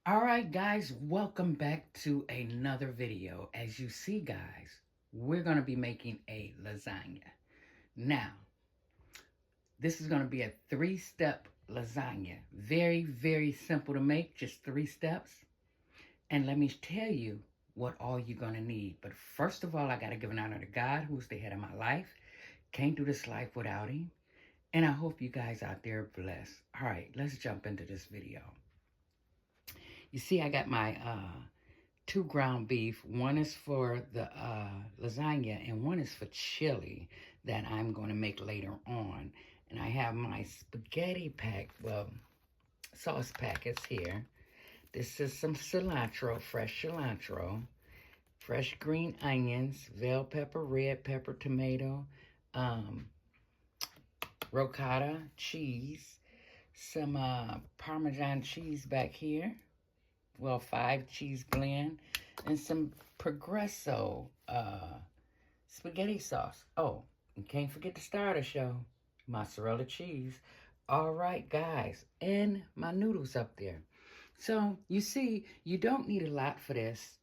All right, guys, welcome back to another video. As you see, guys, we're going to be making a lasagna. Now, this is going to be a three-step lasagna. Very, very simple to make, just 3 steps. And let me tell you what all you're going to need. But first of all, I got to give an honor to God, who's the head of my life. Can't do this life without him. And I hope you guys out there are blessed. All right, let's jump into this video. You see, I got my 2 ground beef. One is for the lasagna and one is for chili that I'm going to make later on. And I have my spaghetti pack, sauce packets here. This is some cilantro, fresh green onions, bell pepper, red pepper, tomato, ricotta, cheese, some Parmesan cheese back here. 5 cheese blend, and some Progresso spaghetti sauce. Oh, and can't forget the starter show, mozzarella cheese. All right, guys, and my noodles up there. So, you see, you don't need a lot for this.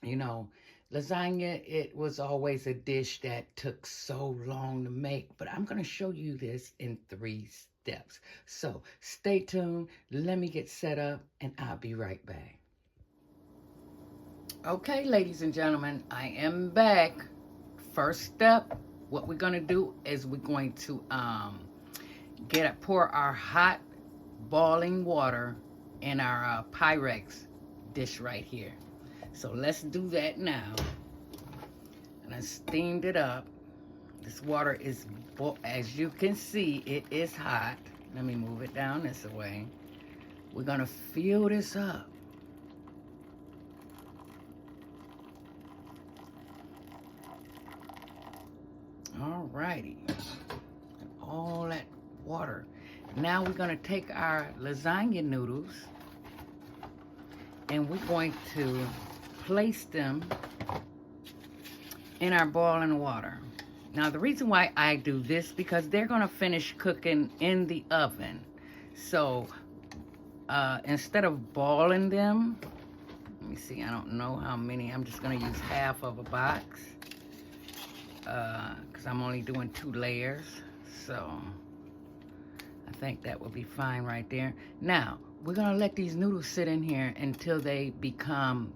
You know, lasagna, it was always a dish that took so long to make, but I'm going to show you this in 3 steps. So stay tuned. Let me get set up and I'll be right back. Okay, ladies and gentlemen, I am back. First step, what we're going to do is we're going to pour our hot boiling water in our Pyrex dish right here. So let's do that now. And I steamed it up. This water is, as you can see, it is hot. Let me move it down this way. We're going to fill this up. All righty. All that water. Now we're going to take our lasagna noodles and we're going to place them in our boiling water. Now, the reason why I do this, because they're going to finish cooking in the oven. So, instead of boiling them, let me see, I don't know how many. I'm just going to use half of a box. Because I'm only doing 2 layers. So, I think that will be fine right there. Now, we're going to let these noodles sit in here until they become,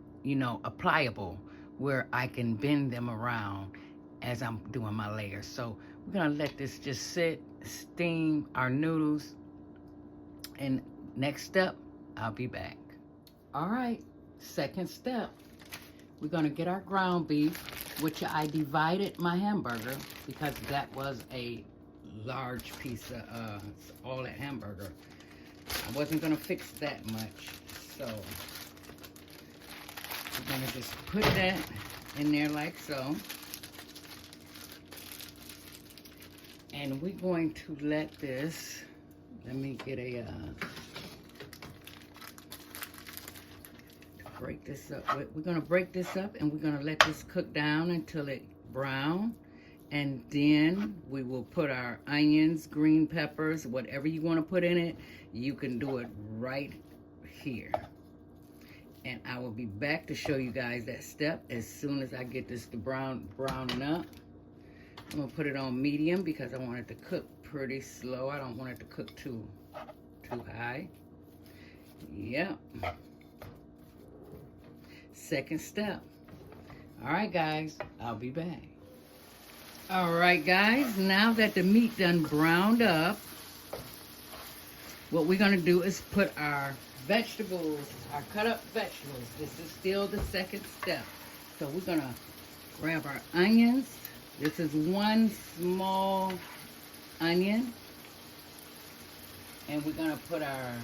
pliable, where I can bend them around as I'm doing my layers. So we're gonna let this just sit, steam our noodles, and next step, I'll be back. All right, second step, we're gonna get our ground beef, which I divided my hamburger because that was a large piece of all that hamburger. I wasn't gonna fix that much, so we're gonna just put that in there like so. And we're going to let this, let me get a, break this up. We're going to break this up and we're going to let this cook down until it brown. And then we will put our onions, green peppers, whatever you want to put in it, you can do it right here. And I will be back to show you guys that step as soon as I get this to browning up. I'm gonna put it on medium because I want it to cook pretty slow. I don't want it to cook too high. Yep. Second step. All right, guys, I'll be back. All right, guys, now that the meat done browned up, what we're gonna do is put our vegetables, our cut up vegetables. This is still the second step. So we're gonna grab our onions. This is 1 small onion. And we're gonna put our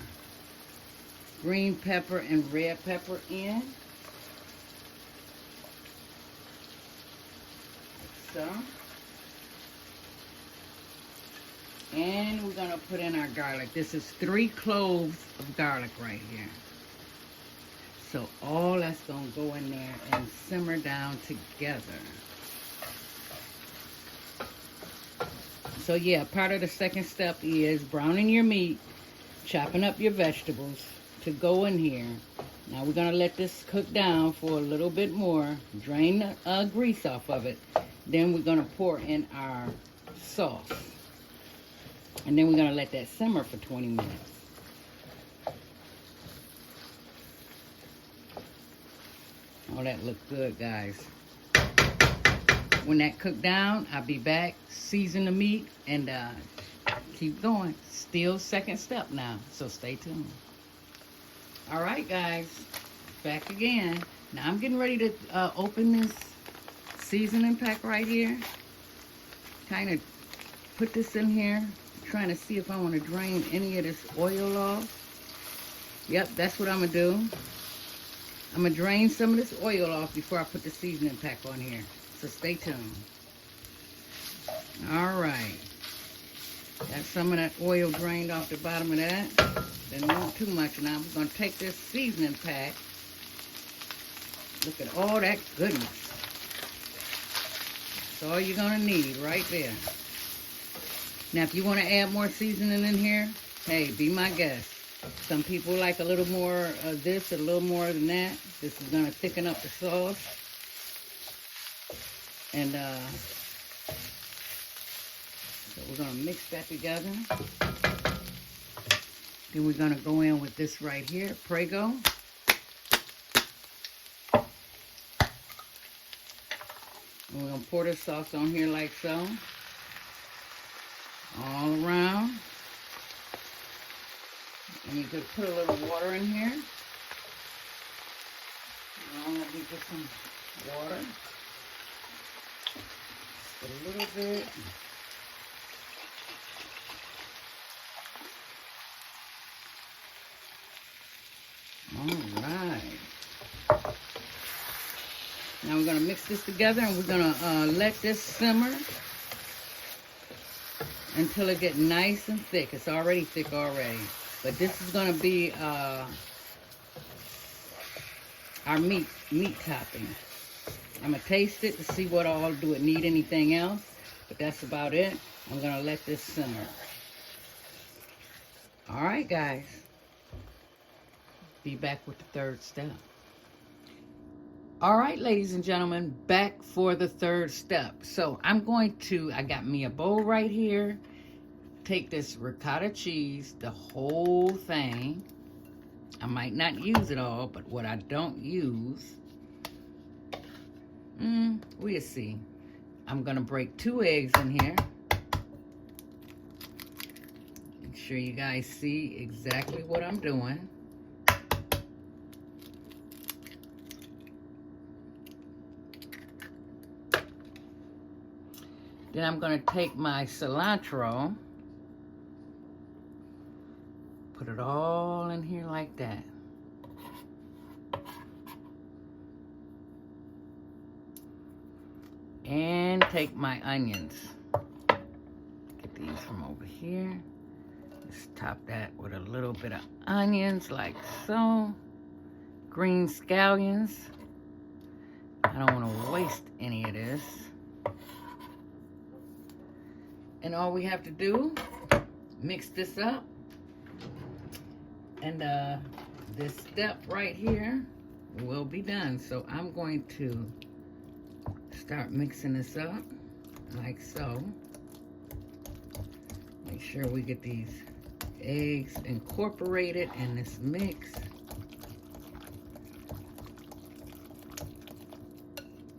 green pepper and red pepper in. Like so. And we're gonna put in our garlic. This is 3 cloves of garlic right here. So all that's gonna go in there and simmer down together. So yeah, part of the second step is browning your meat, chopping up your vegetables to go in here, Now we're gonna let this cook down for a little bit more. Drain the grease off of it. Then we're gonna pour in our sauce. And then we're gonna let that simmer for 20 minutes. Oh, that looked good, guys. When that cooked down, I'll be back, season the meat, and keep going. Still second step now, so stay tuned. All right, guys, back again. Now I'm getting ready to open this seasoning pack right here. Kind of put this in here, trying to see if I want to drain any of this oil off. Yep, that's what I'm gonna do. I'm gonna drain some of this oil off before I put the seasoning pack on here. So stay tuned. All right. Got some of that oil drained off the bottom of that. Didn't want too much. Now I'm going to take this seasoning pack. Look at all that goodness. That's all you're going to need right there. Now if you want to add more seasoning in here, hey, be my guest. Some people like a little more of this, a little more than that. This is going to thicken up the sauce. And so we're going to mix that together. Then we're going to go in with this right here, Prego. And we're going to pour this sauce on here like so. All around. And you could put a little water in here. Let me put some water. Just a little bit. All right. Now we're going to mix this together and we're going to let this simmer until it gets nice and thick. It's already thick already. But this is going to be our meat topping. I'm going to taste it to see what all do it need anything else. But that's about it. I'm going to let this simmer. All right, guys. Be back with the third step. All right, ladies and gentlemen, back for the third step. So I got me a bowl right here. Take this ricotta cheese, the whole thing. I might not use it all, but what I don't use, we'll see. I'm gonna break 2 eggs in here. Make sure you guys see exactly what I'm doing. Then I'm gonna take my cilantro, put it all in here like that. And take my onions. Get these from over here. Just top that with a little bit of onions like so. Green scallions. I don't want to waste any of this. And all we have to do, mix this up. And this step right here will be done. So I'm going to start mixing this up like so. Make sure we get these eggs incorporated in this mix.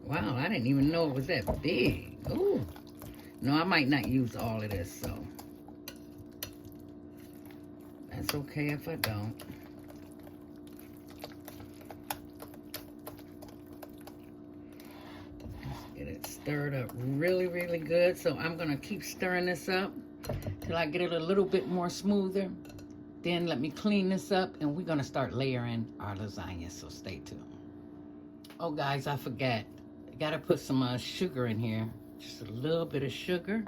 Wow, I didn't even know it was that big. Ooh. No, I might not use all of this, so that's okay if I don't. Get it stirred up really, really good. So I'm gonna keep stirring this up till I get it a little bit more smoother. Then let me clean this up and we're gonna start layering our lasagna, so stay tuned. Oh guys, I forgot. I gotta put some sugar in here. Just a little bit of sugar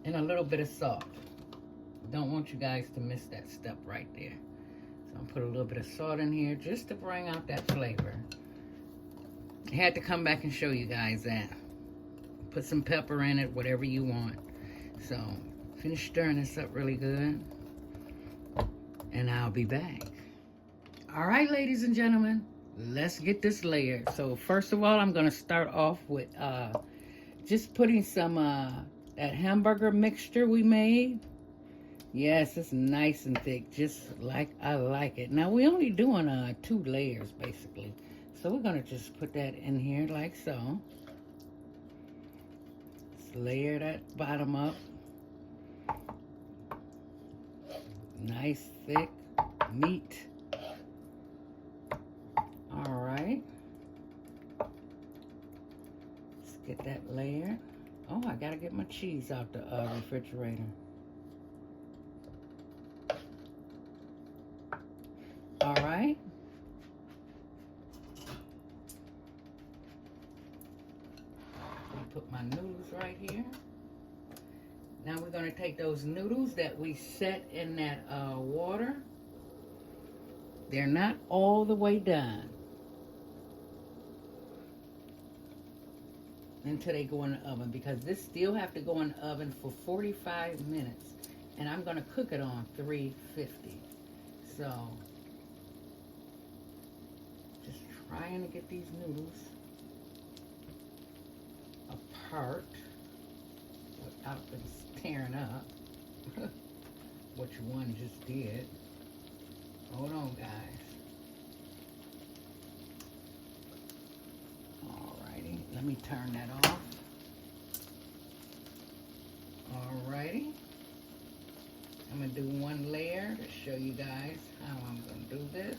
and a little bit of salt. Don't want you guys to miss that step right there. So I'll put a little bit of salt in here just to bring out that flavor. I had to come back and show you guys that. Put some pepper in it, whatever you want. So finish stirring this up really good. And I'll be back. All right, ladies and gentlemen, let's get this layered. So first of all, I'm going to start off with just putting some that hamburger mixture we made. Yes, it's nice and thick, just like I like it. Now we're only doing 2 layers basically. So we're going to just put that in here like so. Just layer that bottom up. Nice thick meat. All right. Let's get that layer. Oh, I gotta get my cheese out the refrigerator. All right. Put my noodles right here. Now we're going to take those noodles that we set in that water. They're not all the way done until they go in the oven, because this still have to go in the oven for 45 minutes. And I'm going to cook it on 350. So just trying to get these noodles apart without them tearing up, which one just did. Hold on, guys. Alrighty, let me turn that off. Alrighty, I'm gonna do one layer to show you guys how I'm gonna do this.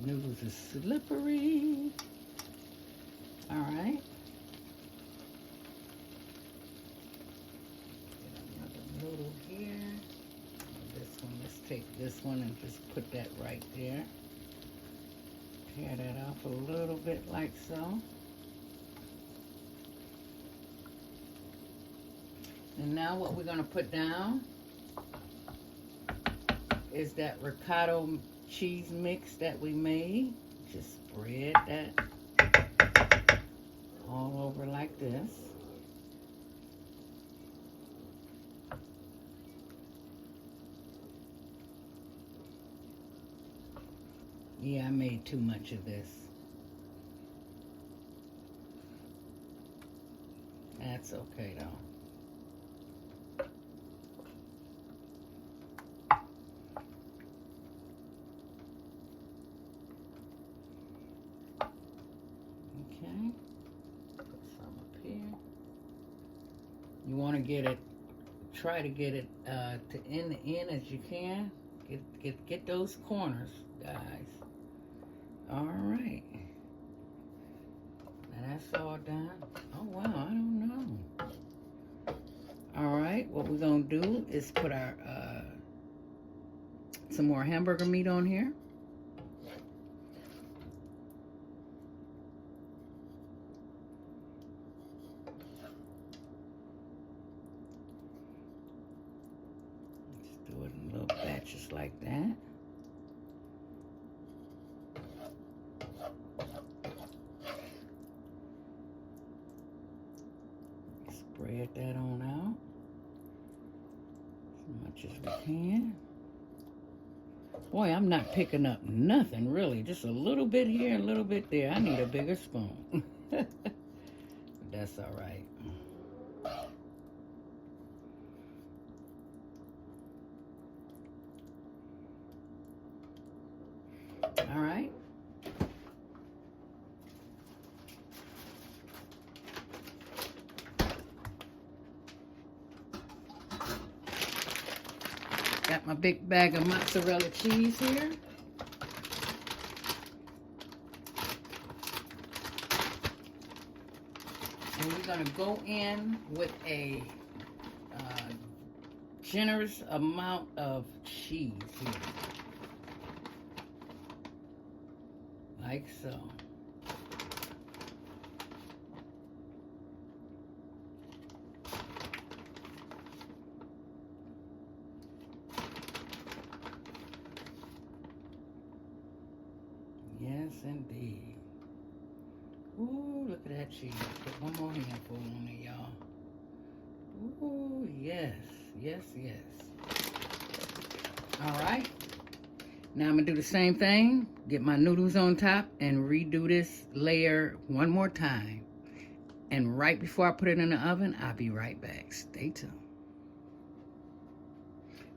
Noodles are slippery. All right. Get another noodle here. This one, let's take this one and just put that right there. Tear that off a little bit like so. And now what we're gonna put down is that ricotta cheese mix that we made. Just spread that all over like this. Yeah, I made too much of this. That's okay though. You want to get it, try to get it to end as you can. Get those corners, guys. All right. Now that's all done. Oh wow, I don't know. All right, what we're gonna do is put our some more hamburger meat on here. Do it in little batches like that. Spread that on out as much as we can. Boy, I'm not picking up nothing really. Just a little bit here and a little bit there. I need a bigger spoon. But that's all right. All right. Got my big bag of mozzarella cheese here. And we're going to go in with a generous amount of cheese here. Like so. Yes, indeed. Ooh, look at that cheese. Put one more handful on there, y'all. Ooh, yes, yes, yes. All right. Now I'm gonna do the same thing. Get my noodles on top and redo this layer one more time. And right before I put it in the oven, I'll be right back. Stay tuned.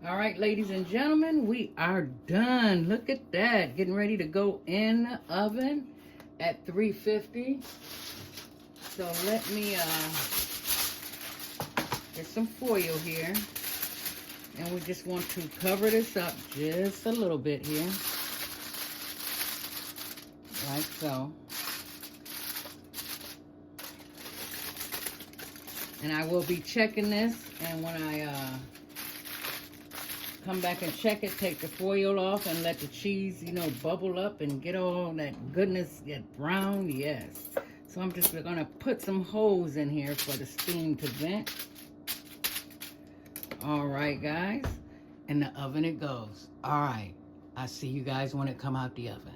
All right, ladies and gentlemen, we are done. Look at that. Getting ready to go in the oven at 350. So let me get some foil here. And we just want to cover this up just a little bit here. Like so. And I will be checking this, and when I come back and check it, take the foil off and let the cheese, you know, bubble up and get all that goodness, get brown, yes. So I'm just gonna put some holes in here for the steam to vent. All right, guys, in the oven it goes. All right, I see you guys when it come out the oven.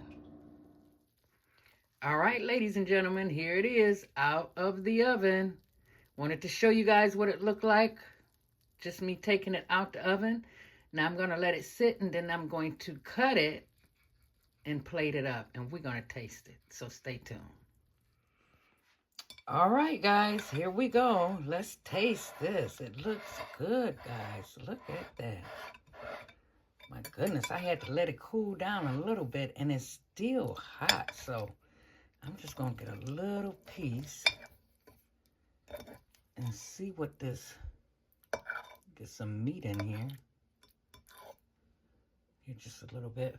All right, ladies and gentlemen, here it is out of the oven. Wanted to show you guys what it looked like. Just me taking it out the oven. Now I'm gonna let it sit, and then I'm going to cut it and plate it up, and we're gonna taste it. So stay tuned. All right, guys, here we go. Let's taste this. It looks good, guys. Look at that. My goodness, I had to let it cool down a little bit, and it's still hot. So I'm just gonna get a little piece and see what this, get some meat in here. Here, just a little bit.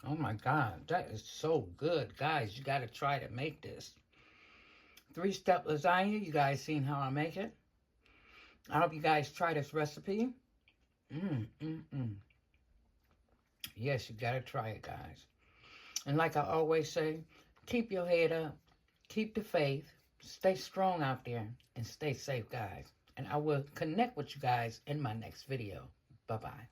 Oh my God, that is so good. Guys, you gotta try to make this. 3-step lasagna, you guys seen how I make it. I hope you guys try this recipe. Yes, you gotta try it, guys. And like I always say, keep your head up, keep the faith, stay strong out there, and stay safe, guys. And I will connect with you guys in my next video. Bye-bye.